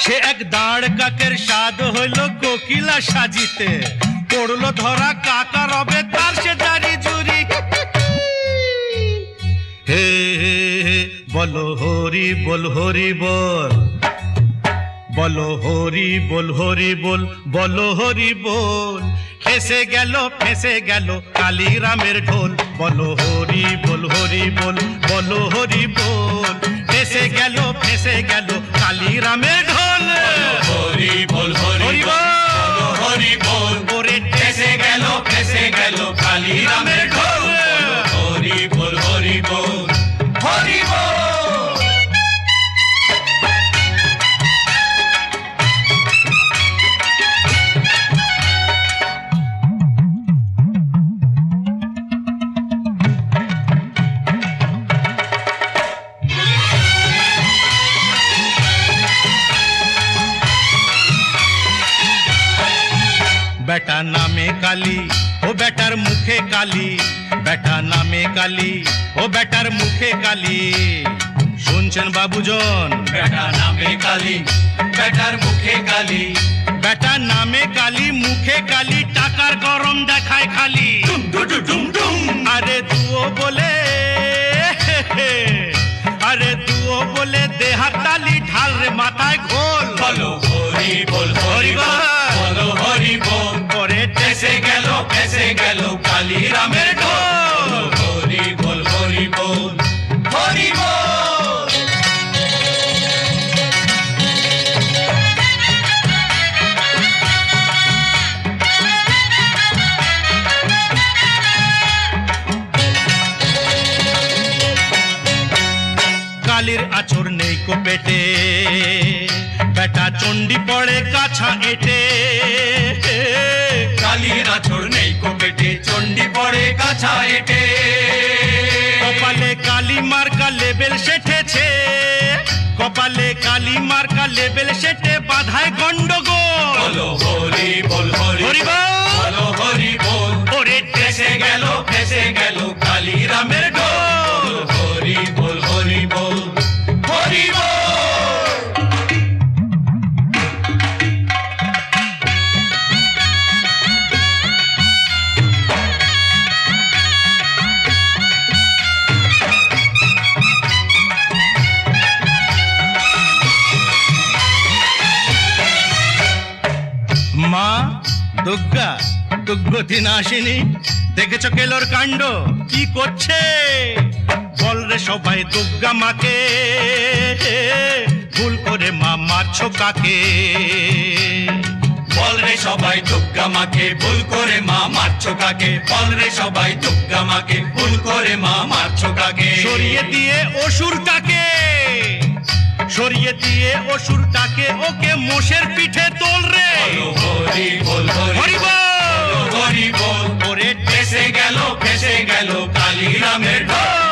সে এক দাঁড় কাকের স্বাদ হইল কোকিলা সাজিতে, পড়লো ধরা কাকা রবে তার সে জারি জুরি। হে হে হে বলো হরি বল হরি বল, বলো হরি বল হরি বল, বলো হরি বল। ফেসে গেল কালীরামের ঢোল, বলো হরি বল হরি বল, বলো হরি বল। ফেসে গেল কালীরামের ঢোল, হরি বল হরি বল, বলো হরি বল। ওরে ফেসে গেল কালীরামের ঢোল, হরি বল হরি বল, হরি বল। বেটা নামে কালী ও বেটার মুখে কালী, বেটা নামে কালী ও বেটার মুখে কালী। শুনছেন বাবুজন? বেটা নামে কালী, বেটার মুখে কালী। বেটা নামে কালী মুখে কালী, টাকার গরম দেখায় খালি। ডুম ডুম ডুম ডুম। আরে দুও বলে, আরে দুও বলে দেহার তালি, ঢাল রে মাথায় ঘোল। বলো হরি বল হরি বল, বলো হরি বল। পরে ফেসে গেল কালীরামের ঢোল, হরি বল হরি বল, হরি বল। কালীর আচর নেই কো পেটে, বেটা চণ্ডী পড়ে কাছা এটে। কালীর আঁচড় নেই কো পেটে, চণ্ডী পড়ে কাছা এটে। কপালে কালী মার্কা লেবেল সেটেছে, কপালে কালী মার্কা লেবেল সেটে, বাধায় গন্ডগোল। বলো হরি বল হরি হরি বল, বল। বলো হরি বল। ওরে ফেসে গেল কালীরামের ঢোল, হরি বল হরি বল, হরি বল। মা দুর্গা দুর্গতি নাশিনী, দেখেছ কেলোর কাণ্ড কি করছে? বল রে সবাই দুর্গা মাকে, ভুল করে মা মারছো কাকে? বল রে সবাই দুর্গা মাকে, ভুল করে মা মারছো কাকে? বল রে সবাই দুর্গা মাকে, ভুল করে মা মারছো কাকে? সরিয়ে দিয়ে অসুরটাকে, সরিয়ে দিয়ে অসুরটাকে, ওকে মোষের পিঠে তোল রে। বলো হরি বল হরি হরি বল, বল। হরি বল। ওরে ফেসে গেল কালীরামের ঢোল,